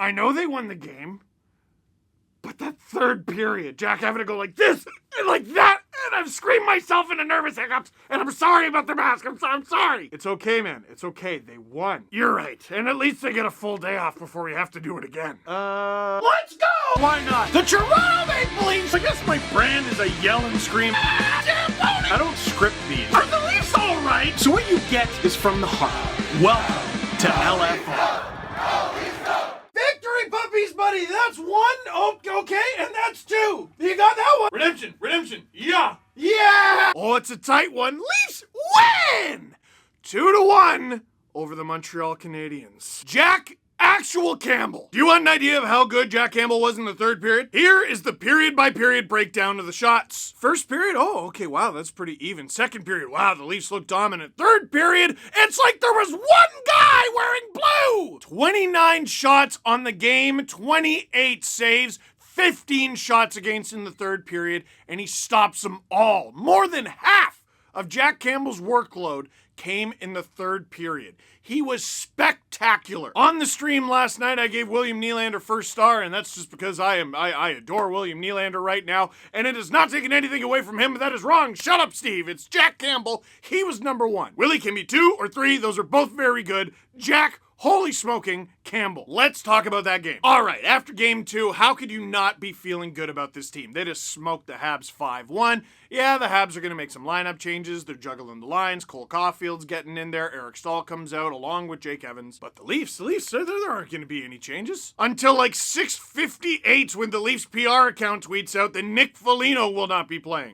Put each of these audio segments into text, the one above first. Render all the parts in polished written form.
I know they won the game, but that third period, Jack having to go like this and like that, and I've screamed myself into nervous hiccups, and I'm sorry about the mask. I'm sorry. It's okay, man. It's okay. They won. You're right. And at least they get a full day off before we have to do it again. Let's go! Why not? The Toronto Maple Leafs! I guess my brand is a yell and scream. I don't script these. Are the Leafs all right? So what you get is from the heart. Welcome to LFR. Victory puppies, buddy! That's one! Oh, okay, and that's two! You got that one? Redemption! Yeah! Oh, it's a tight one. Leafs win! 2-1 over the Montreal Canadiens. Jack Actual Campbell. Do you want an idea of how good Jack Campbell was in the third period? Here is the period-by-period breakdown of the shots. First period, oh, okay, wow, that's pretty even. Second period, wow, the Leafs look dominant. Third period, it's like there was one guy wearing blue! 29 shots on the game, 28 saves, 15 shots against in the third period, and he stops them all. More than half of Jack Campbell's workload came in the third period. He was spectacular. On the stream last night, I gave William Nylander first star, and that's just because I adore William Nylander right now, and it is not taking anything away from him, but that is wrong. Shut up, Steve. It's Jack Campbell. He was number one. Willie can be 2 or 3. Those are both very good. Jack, holy smoking, Campbell. Let's talk about that game. All right, after game 2, how could you not be feeling good about this team? They just smoked the Habs 5-1. Yeah, the Habs are going to make some lineup changes. They're juggling the lines. Cole Caulfield's getting in there. Eric Stahl comes out along with Jake Evans. But the Leafs, there aren't going to be any changes. Until like 6:58 when the Leafs PR account tweets out that Nick Foligno will not be playing.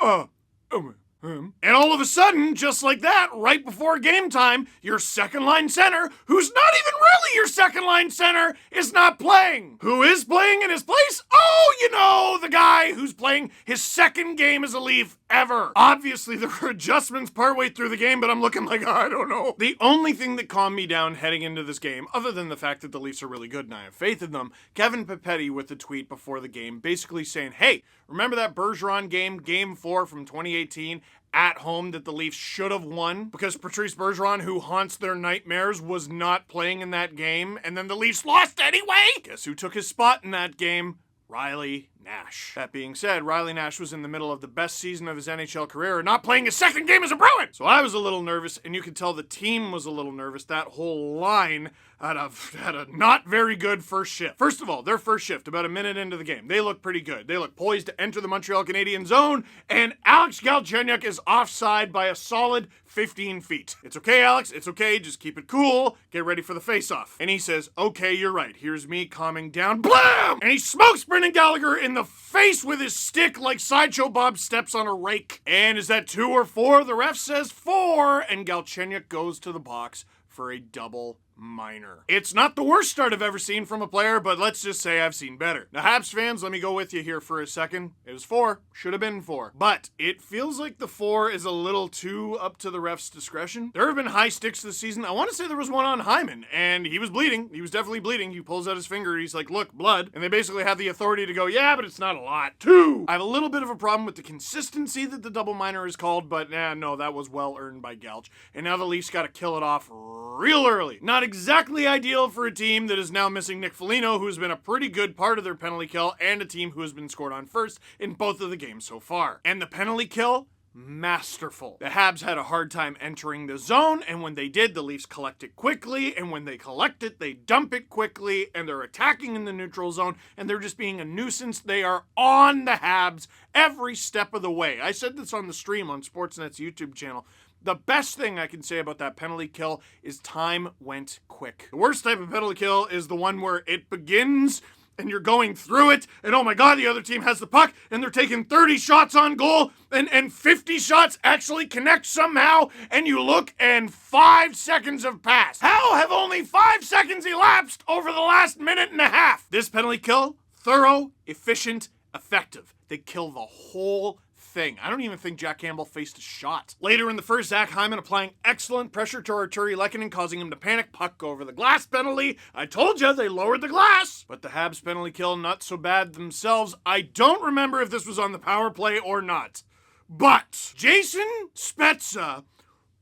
And all of a sudden, just like that, right before game time, your second line center, who's not even really your second line center, is not playing. Who is playing in his place? Oh, you know, the guy who's playing his second game as a Leaf ever. Obviously, there were adjustments partway through the game, but I'm looking like, I don't know. The only thing that calmed me down heading into this game, other than the fact that the Leafs are really good and I have faith in them, Kevin Papetti with the tweet before the game basically saying, hey, remember that Bergeron game, game 4 from 2018? At home that the Leafs should have won because Patrice Bergeron, who haunts their nightmares, was not playing in that game, and then the Leafs lost anyway? Guess who took his spot in that game? Rielly Nash. That being said, Rielly Nash was in the middle of the best season of his NHL career and not playing his second game as a Bruin. So I was a little nervous, and you could tell the team was a little nervous. That whole line had a not very good first shift. First of all, their first shift, about a minute into the game, they look pretty good. They look poised to enter the Montreal Canadiens zone, and Alex Galchenyuk is offside by a solid 15 feet. It's okay, Alex. It's okay. Just keep it cool. Get ready for the face-off. And he says, okay, you're right. Here's me calming down. Blam! And he smokes Brendan Gallagher in the face with his stick like Sideshow Bob steps on a rake. And is that 2 or 4? The ref says 4, and Galchenyuk goes to the box for a double minor. It's not the worst start I've ever seen from a player, but let's just say I've seen better. Now, Habs fans, let me go with you here for a second. It was 4. Should have been 4. But it feels like the 4 is a little too up to the ref's discretion. There have been high sticks this season. I want to say there was one on Hyman, and he was bleeding. He was definitely bleeding. He pulls out his finger. He's like, look, blood. And they basically have the authority to go, yeah, but it's not a lot. 2. I have a little bit of a problem with the consistency that the double minor is called, but no, that was well earned by Galch. And now the Leafs got to kill it off real early. Not exactly ideal for a team that is now missing Nick Foligno, who has been a pretty good part of their penalty kill, and a team who has been scored on first in both of the games so far. And the penalty kill? Masterful. The Habs had a hard time entering the zone, and when they did, the Leafs collect it quickly, and when they collect it, they dump it quickly, and they're attacking in the neutral zone, and they're just being a nuisance. They are on the Habs every step of the way. I said this on the stream on Sportsnet's YouTube channel. The best thing I can say about that penalty kill is time went quick. The worst type of penalty kill is the one where it begins and you're going through it, and oh my god, the other team has the puck, and they're taking 30 shots on goal, and 50 shots actually connect somehow, and you look, and 5 seconds have passed. How have only 5 seconds elapsed over the last minute and a half? This penalty kill, thorough, efficient, effective. They kill the whole thing. I don't even think Jack Campbell faced a shot. Later in the first, Zach Hyman applying excellent pressure to Arturi Lehkonen, causing him to panic. Puck over the glass penalty. I told you they lowered the glass. But the Habs penalty kill, not so bad themselves. I don't remember if this was on the power play or not. But Jason Spezza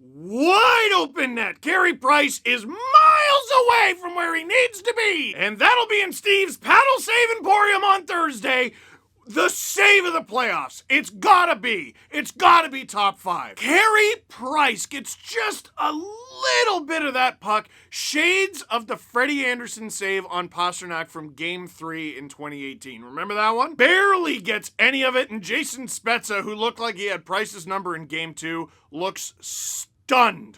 wide open net. Carey Price is miles away from where he needs to be. And that'll be in Steve's paddle save emporium on Thursday. The save of the playoffs. It's gotta be top 5. Carey Price gets just a little bit of that puck. Shades of the Freddie Anderson save on Pasternak from Game 3 in 2018. Remember that one? Barely gets any of it, and Jason Spezza, who looked like he had Price's number in Game 2, looks stunned.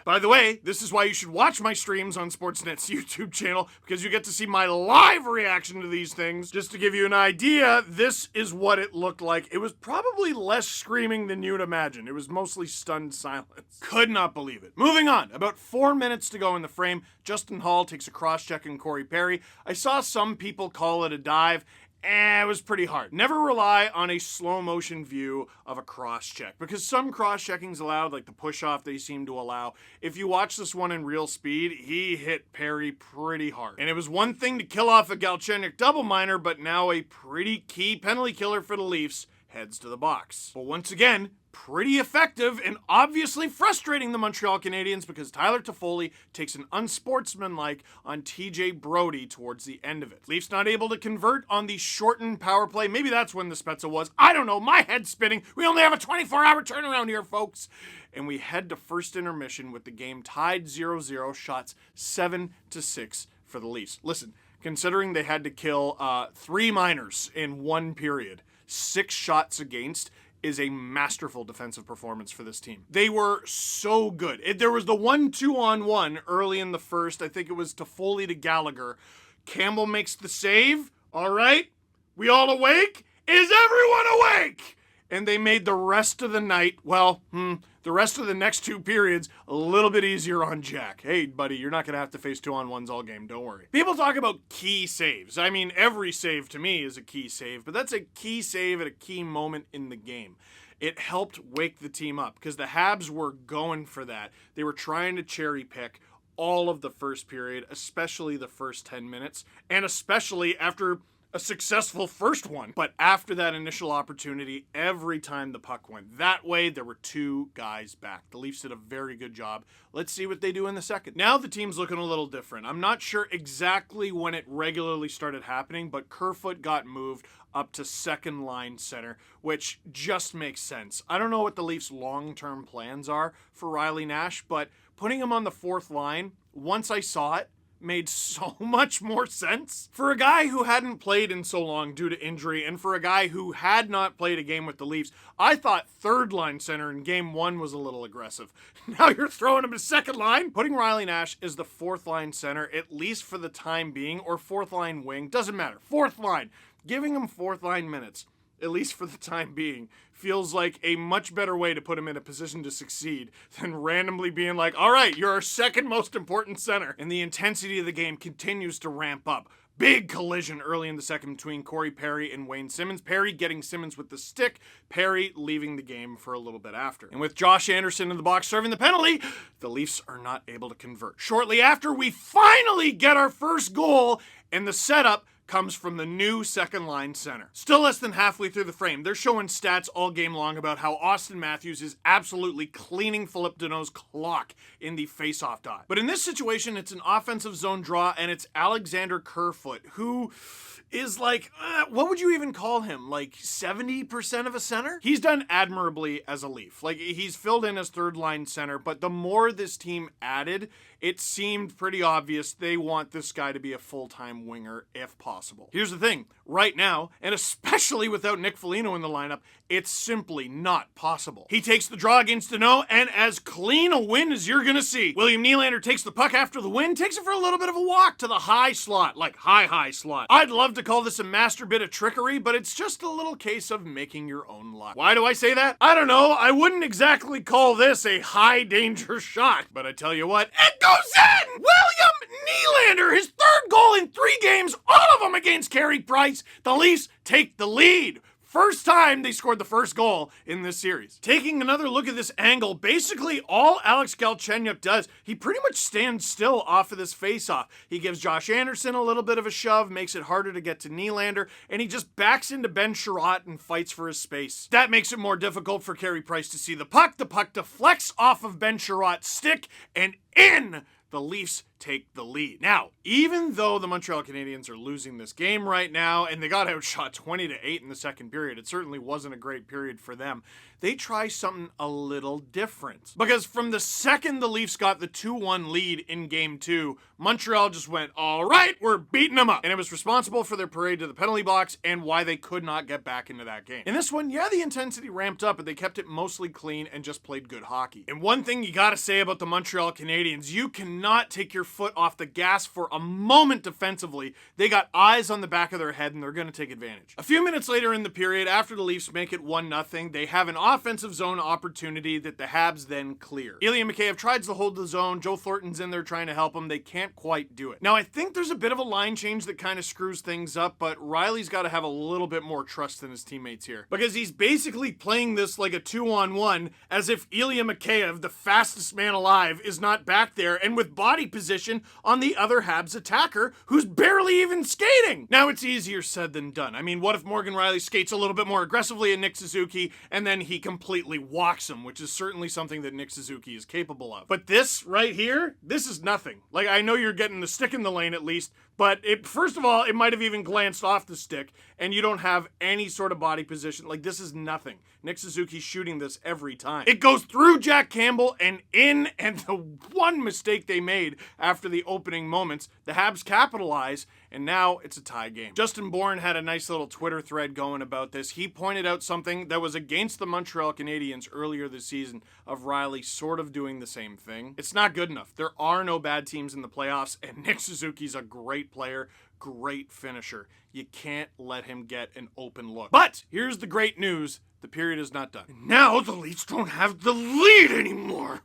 By the way, this is why you should watch my streams on Sportsnet's YouTube channel, because you get to see my live reaction to these things. Just to give you an idea, this is what it looked like. It was probably less screaming than you'd imagine. It was mostly stunned silence. Could not believe it. Moving on. About 4 minutes to go in the frame, Justin Hall takes a cross-check on Corey Perry. I saw some people call it a dive. It was pretty hard. Never rely on a slow motion view of a cross check, because some cross checking's allowed, like the push off they seem to allow. If you watch this one in real speed, he hit Perry pretty hard. And it was one thing to kill off a Galchenyuk double minor, but now a pretty key penalty killer for the Leafs heads to the box. But once again, pretty effective and obviously frustrating the Montreal Canadiens, because Tyler Toffoli takes an unsportsmanlike on TJ Brody towards the end of it. Leafs not able to convert on the shortened power play. Maybe that's when the Spezza was. I don't know. My head's spinning. We only have a 24-hour turnaround here, folks. And we head to first intermission with the game tied 0-0, shots 7-6 for the Leafs. Listen, considering they had to kill 3 minors in 1 period, 6 shots against is a masterful defensive performance for this team. They were so good. There was the 1-2-on-1 early in the first. I think it was Toffoli to Gallagher. Campbell makes the save. All right. We all awake? Is everyone awake? And they made the rest of the night, the rest of the next 2 periods, a little bit easier on Jack. Hey, buddy, you're not going to have to face 2-on-1s all game. Don't worry. People talk about key saves. I mean, every save to me is a key save, but that's a key save at a key moment in the game. It helped wake the team up, because the Habs were going for that. They were trying to cherry pick all of the first period, especially the first 10 minutes, and especially after a successful first one. But after that initial opportunity, every time the puck went that way, there were 2 guys back. The Leafs did a very good job. Let's see what they do in the second. Now the team's looking a little different. I'm not sure exactly when it regularly started happening, but Kerfoot got moved up to second line center, which just makes sense. I don't know what the Leafs' long-term plans are for Rielly Nash, but putting him on the 4th line, once I saw it, made so much more sense. For a guy who hadn't played in so long due to injury, and for a guy who had not played a game with the Leafs, I thought 3rd line center in Game 1 was a little aggressive. Now you're throwing him to second line? Putting Rielly Nash as the 4th line center, at least for the time being, or 4th line wing, doesn't matter. 4th line. Giving him 4th line minutes, at least for the time being, feels like a much better way to put him in a position to succeed than randomly being like, all right, you're our 2nd most important center. And the intensity of the game continues to ramp up. Big collision early in the second between Corey Perry and Wayne Simmons. Perry getting Simmons with the stick, Perry leaving the game for a little bit after. And with Josh Anderson in the box serving the penalty, the Leafs are not able to convert. Shortly after, we finally get our first goal, and the setup comes from the new second line center. Still less than halfway through the frame, they're showing stats all game long about how Austin Matthews is absolutely cleaning Phillip Deneau's clock in the face-off dot. But in this situation, it's an offensive zone draw, and it's Alexander Kerfoot, who is like, what would you even call him? Like 70% of a center? He's done admirably as a Leaf. Like, he's filled in as 3rd line center, but the more this team added, it seemed pretty obvious they want this guy to be a full-time winger if possible. Here's the thing, right now, and especially without Nick Foligno in the lineup, it's simply not possible. He takes the draw against Deneau, and as clean a win as you're gonna see. William Nylander takes the puck after the win, takes it for a little bit of a walk to the high slot, like high slot. I'd love to call this a master bit of trickery, but it's just a little case of making your own luck. Why do I say that? I don't know. I wouldn't exactly call this a high danger shot, but I tell you what, it goes in! William Nylander, his 3rd goal in 3 games, all of them against Carey Price. The Leafs take the lead. first time they scored the first goal in this series. Taking another look at this angle, basically all Alex Galchenyuk does, he pretty much stands still off of this faceoff. He gives Josh Anderson a little bit of a shove, makes it harder to get to Nylander, and he just backs into Ben Sherratt and fights for his space. That makes it more difficult for Carey Price to see the puck. The puck deflects off of Ben Sherratt's stick and in. The Leafs take the lead. Now, even though the Montreal Canadiens are losing this game right now, and they got outshot 20-8 in the second period, it certainly wasn't a great period for them, they try something a little different. Because from the second the Leafs got the 2-1 lead in Game 2, Montreal just went, all right, we're beating them up. And it was responsible for their parade to the penalty box and why they could not get back into that game. In this one, yeah, the intensity ramped up, but they kept it mostly clean and just played good hockey. And one thing you gotta say about the Montreal Canadiens, you cannot take your foot off the gas for a moment defensively. They got eyes on the back of their head and they're going to take advantage. A few minutes later in the period, after the Leafs make it 1-0, they have an offensive zone opportunity that the Habs then clear. Ilya Mikheyev tries to hold the zone. Joe Thornton's in there trying to help him. They can't quite do it. Now, I think there's a bit of a line change that kind of screws things up, but Rielly's got to have a little bit more trust than his teammates here, because he's basically playing this like a 2-on-1 as if Ilya Mikheyev, the fastest man alive, is not back there and with body position on the other Habs attacker who's barely even skating. Now, it's easier said than done. I mean, what if Morgan Rielly skates a little bit more aggressively at Nick Suzuki and then he completely walks him, which is certainly something that Nick Suzuki is capable of. But this right here, this is nothing. Like, I know you're getting the stick in the lane at least, but first of all, it might have even glanced off the stick, and you don't have any sort of body position. Like, this is nothing. Nick Suzuki's shooting this every time. It goes through Jack Campbell and in, and the one mistake they made after the opening moments, the Habs capitalize, and now it's a tie game. Justin Bourne had a nice little Twitter thread going about this. He pointed out something that was against the Montreal Canadiens earlier this season of Rielly sort of doing the same thing. It's not good enough. There are no bad teams in the playoffs, and Nick Suzuki's a great player, great finisher. You can't let him get an open look. But here's the great news. The period is not done. And now the Leafs don't have the lead anymore.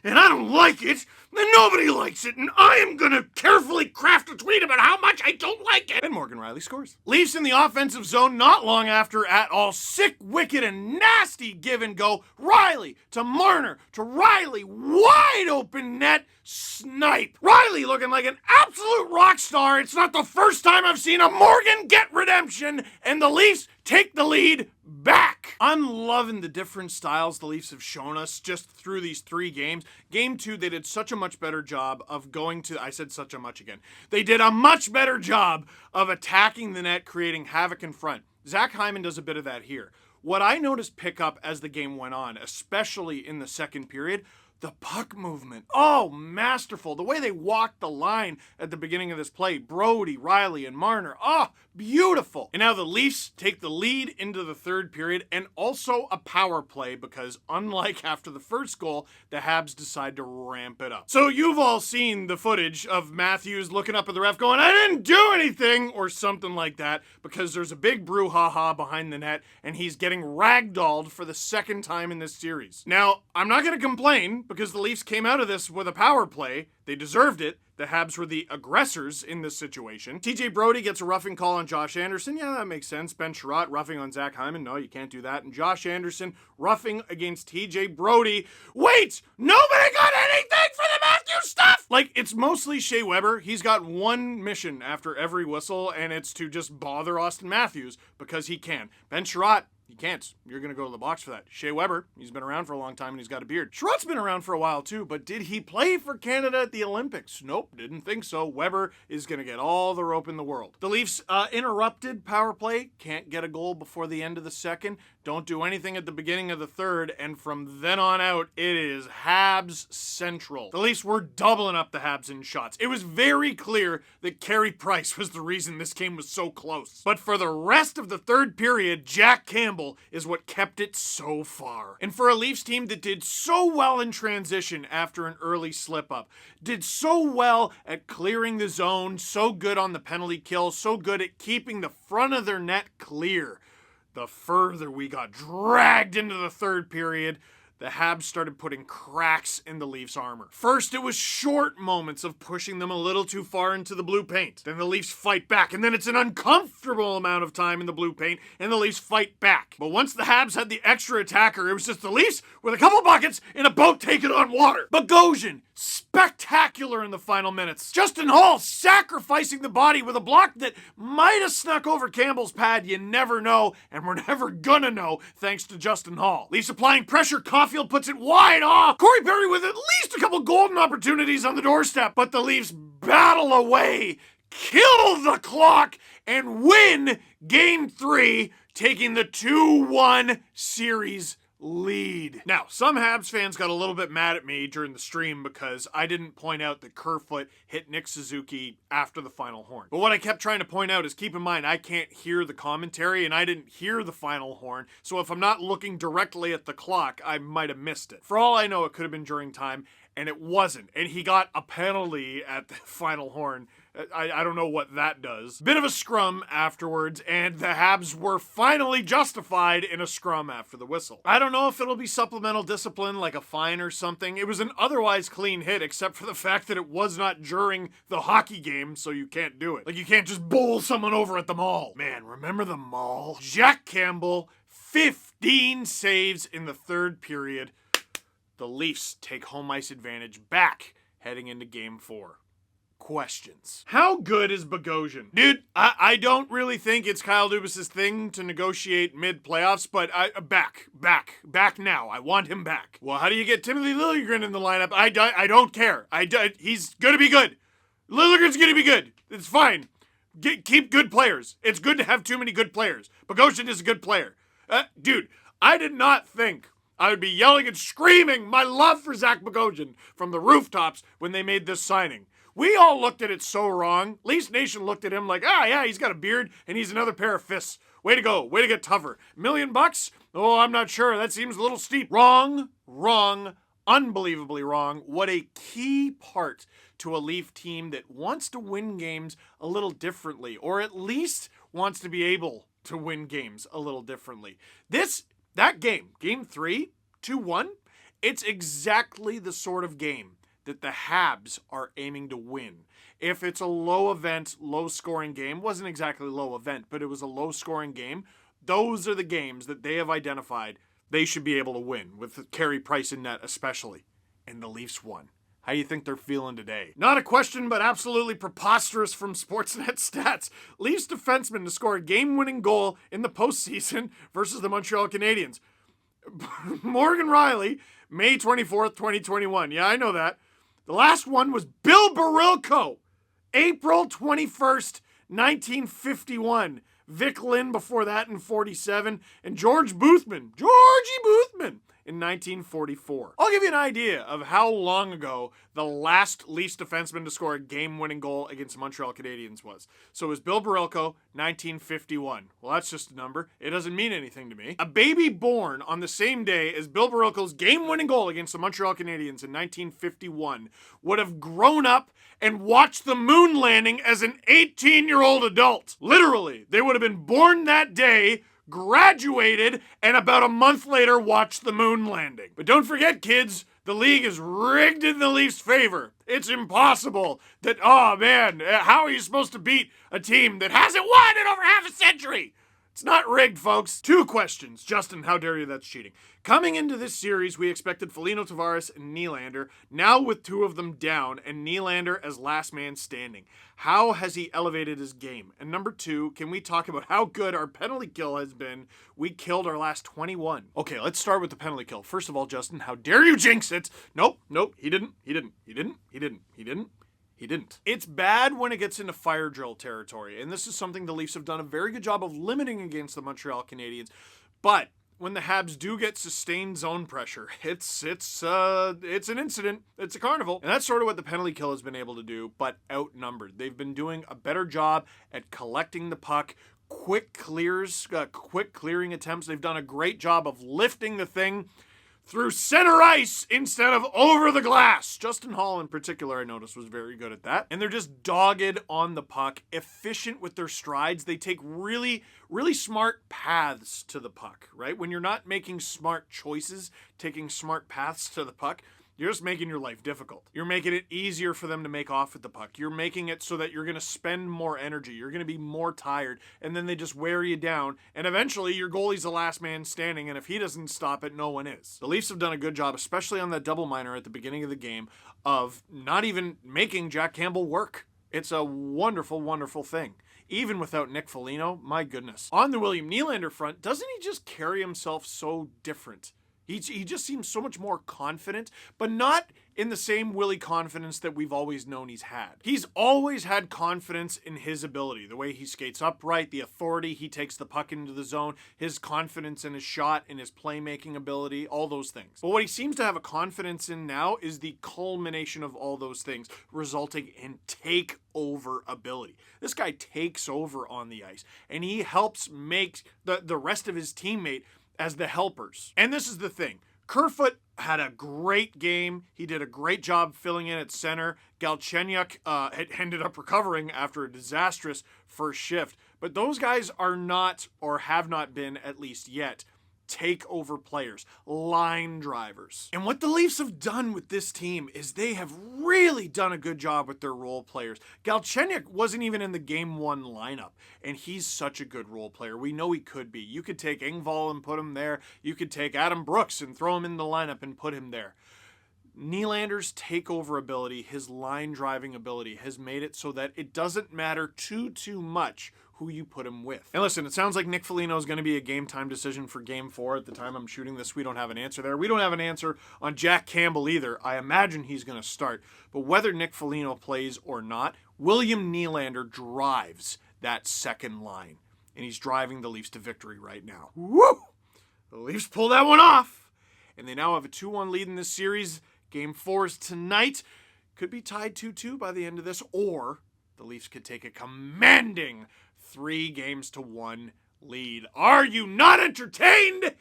And I don't like it, and nobody likes it, and I am gonna carefully craft a tweet about how much I don't like it. And Morgan Rielly scores. Leafs in the offensive zone not long after at all. Sick, wicked, and nasty give and go. Rielly to Marner to Rielly. Wide open net. Snipe. Rielly looking like an absolute rock star. It's not the first time I've seen a Morgan get redemption, and the Leafs take the lead back. I'm loving the different styles the Leafs have shown us just through these 3 games. Game 2, they did such a much better job of going to, I said such a much again. They did a much better job of attacking the net, creating havoc in front. Zach Hyman does a bit of that here. What I noticed pick up as the game went on, especially in the second period, the puck movement. Oh, masterful. The way they walked the line at the beginning of this play. Brody, Rielly, and Marner. Oh, beautiful. And now the Leafs take the lead into the third period and also a power play because unlike after the first goal, the Habs decide to ramp it up. So you've all seen the footage of Matthews looking up at the ref going, I didn't do anything, or something like that, because there's a big brouhaha behind the net and he's getting ragdolled for the second time in this series. Now, I'm not going to complain because the Leafs came out of this with a power play. They deserved it. The Habs were the aggressors in this situation. TJ Brody gets a roughing call on Josh Anderson. Yeah, that makes sense. Ben Sherratt roughing on Zach Hyman. No, you can't do that. And Josh Anderson roughing against TJ Brody. Wait! Nobody got anything for the Matthews stuff! Like, it's mostly Shea Weber. He's got one mission after every whistle, and it's to just bother Austin Matthews because he can. Ben Sherratt, you can't. You're going to go to the box for that. Shea Weber, he's been around for a long time and he's got a beard. Sherratt's been around for a while too, but did he play for Canada at the Olympics? Nope, didn't think so. Weber is going to get all the rope in the world. The Leafs interrupted power play, can't get a goal before the end of the second, don't do anything at the beginning of the third, and from then on out, it is Habs central. The Leafs were doubling up the Habs in shots. It was very clear that Carey Price was the reason this game was so close. But for the rest of the third period, Jack Campbell is what kept it so far. And for a Leafs team that did so well in transition after an early slip-up, did so well at clearing the zone, so good on the penalty kill, so good at keeping the front of their net clear, the further we got dragged into the third period, the Habs started putting cracks in the Leafs' armor. First, it was short moments of pushing them a little too far into the blue paint. Then the Leafs fight back, and then it's an uncomfortable amount of time in the blue paint, and the Leafs fight back. But once the Habs had the extra attacker, it was just the Leafs with a couple buckets in a boat taking on water. Bogosian, spectacular in the final minutes. Justin Hall sacrificing the body with a block that might have snuck over Campbell's pad. You never know, and we're never gonna know thanks to Justin Hall. Leafs applying pressure. Caulfield puts it wide off. Corey Perry with at least a couple golden opportunities on the doorstep, but the Leafs battle away, kill the clock, and win Game 3, taking the 2-1 series lead. Now, some Habs fans got a little bit mad at me during the stream because I didn't point out that Kerfoot hit Nick Suzuki after the final horn. But what I kept trying to point out is, keep in mind, I can't hear the commentary and I didn't hear the final horn, so if I'm not looking directly at the clock, I might have missed it. For all I know, it could have been during time, and it wasn't. And he got a penalty at the final horn. I don't know what that does. Bit of a scrum afterwards, and the Habs were finally justified in a scrum after the whistle. I don't know if it'll be supplemental discipline, like a fine or something. It was an otherwise clean hit, except for the fact that it was not during the hockey game, so you can't do it. Like, you can't just bowl someone over at the mall. Man, remember the mall? Jack Campbell, 15 saves in the third period. The Leafs take home ice advantage back heading into Game 4. Questions. How good is Bogosian? Dude, I don't really think it's Kyle Dubas's thing to negotiate mid-playoffs, but back now. I want him back. Well, how do you get Timothy Liljegren in the lineup? I don't care. He's gonna be good. Liljegren's gonna be good. It's fine. Keep good players. It's good to have too many good players. Bogosian is a good player. Dude, I did not think I would be yelling and screaming my love for Zach Bogosian from the rooftops when they made this signing. We all looked at it so wrong. Leafs Nation looked at him like, yeah, he's got a beard and he's another pair of fists. Way to go. Way to get tougher. $1 million? Oh, I'm not sure. That seems a little steep. Wrong. Unbelievably wrong. What a key part to a Leaf team that wants to win games a little differently, or at least wants to be able to win games a little differently. That game, Game 3, 2-1, it's exactly the sort of game that the Habs are aiming to win. If it's a low event, low scoring game, wasn't exactly low event, but it was a low scoring game, those are the games that they have identified they should be able to win, with Carey Price in net especially. And the Leafs won. How do you think they're feeling today? Not a question, but absolutely preposterous from Sportsnet Stats. Leafs defenseman to score a game-winning goal in the postseason versus the Montreal Canadiens. Morgan Rielly, May 24th, 2021. Yeah, I know that. The last one was Bill Barilko, April 21st, 1951. Vic Lynn before that in 47, and Georgie Boothman, in 1944. I'll give you an idea of how long ago the last Leafs defenseman to score a game-winning goal against the Montreal Canadiens was. So it was Bill Barilko, 1951. Well, that's just a number. It doesn't mean anything to me. A baby born on the same day as Bill Barilko's game-winning goal against the Montreal Canadiens in 1951 would have grown up and watched the moon landing as an 18-year-old adult. Literally, they would have been born that day, graduated, and about a month later watched the moon landing. But don't forget, kids, the league is rigged in the Leafs' favor. It's impossible that, oh man, how are you supposed to beat a team that hasn't won in over half a century? It's not rigged, folks. 2 questions. Justin, how dare you? That's cheating. Coming into this series, we expected Foligno, Tavares, and Nylander, now with 2 of them down, and Nylander as last man standing. How has he elevated his game? And number 2, can we talk about how good our penalty kill has been? We killed our last 21. Okay, let's start with the penalty kill. First of all, Justin, how dare you jinx it? Nope, he didn't. It's bad when it gets into fire drill territory, and this is something the Leafs have done a very good job of limiting against the Montreal Canadiens. But when the Habs do get sustained zone pressure, it's an incident. It's a carnival. And that's sort of what the penalty kill has been able to do, but outnumbered. They've been doing a better job at collecting the puck, quick clearing attempts. They've done a great job of lifting the thing through center ice instead of over the glass. Justin Hall in particular, I noticed, was very good at that. And they're just dogged on the puck, efficient with their strides. They take really, really smart paths to the puck, right? When you're not making smart choices, taking smart paths to the puck, you're just making your life difficult. You're making it easier for them to make off with the puck. You're making it so that you're going to spend more energy. You're going to be more tired, and then they just wear you down, and eventually your goalie's the last man standing, and if he doesn't stop it, no one is. The Leafs have done a good job, especially on that double minor at the beginning of the game, of not even making Jack Campbell work. It's a wonderful, wonderful thing. Even without Nick Foligno, my goodness. On the William Nylander front, doesn't he just carry himself so different? He just seems so much more confident, but not in the same Willie confidence that we've always known he's had. He's always had confidence in his ability, the way he skates upright, the authority he takes the puck into the zone, his confidence in his shot, in his playmaking ability, all those things. But what he seems to have a confidence in now is the culmination of all those things, resulting in takeover ability. This guy takes over on the ice, and he helps make the rest of his teammate as the helpers. And this is the thing. Kerfoot had a great game. He did a great job filling in at center. Galchenyuk ended up recovering after a disastrous first shift. But those guys are not, or have not been at least yet, takeover players, line drivers. And what the Leafs have done with this team is they have really done a good job with their role players. Galchenyuk wasn't even in the game one lineup, and he's such a good role player. We know he could be. You could take Engvall and put him there. You could take Adam Brooks and throw him in the lineup and put him there. Nylander's takeover ability, his line driving ability, has made it so that it doesn't matter too much who you put him with. And listen, it sounds like Nick Foligno is going to be a game time decision for game 4. At the time I'm shooting this, we don't have an answer there. We don't have an answer on Jack Campbell either. I imagine he's going to start. But whether Nick Foligno plays or not, William Nylander drives that second line. And he's driving the Leafs to victory right now. Woo! The Leafs pull that one off. And they now have a 2-1 lead in this series. Game 4 is tonight. Could be tied 2-2 by the end of this, or the Leafs could take a commanding 3-1 lead. Are you not entertained?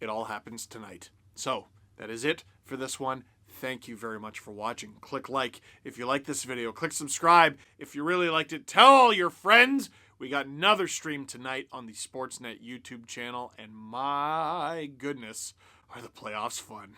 It all happens tonight. So, that is it for this one. Thank you very much for watching. Click like if you like this video. Click subscribe if you really liked it. Tell all your friends. We got another stream tonight on the Sportsnet YouTube channel, and my goodness, are the playoffs fun.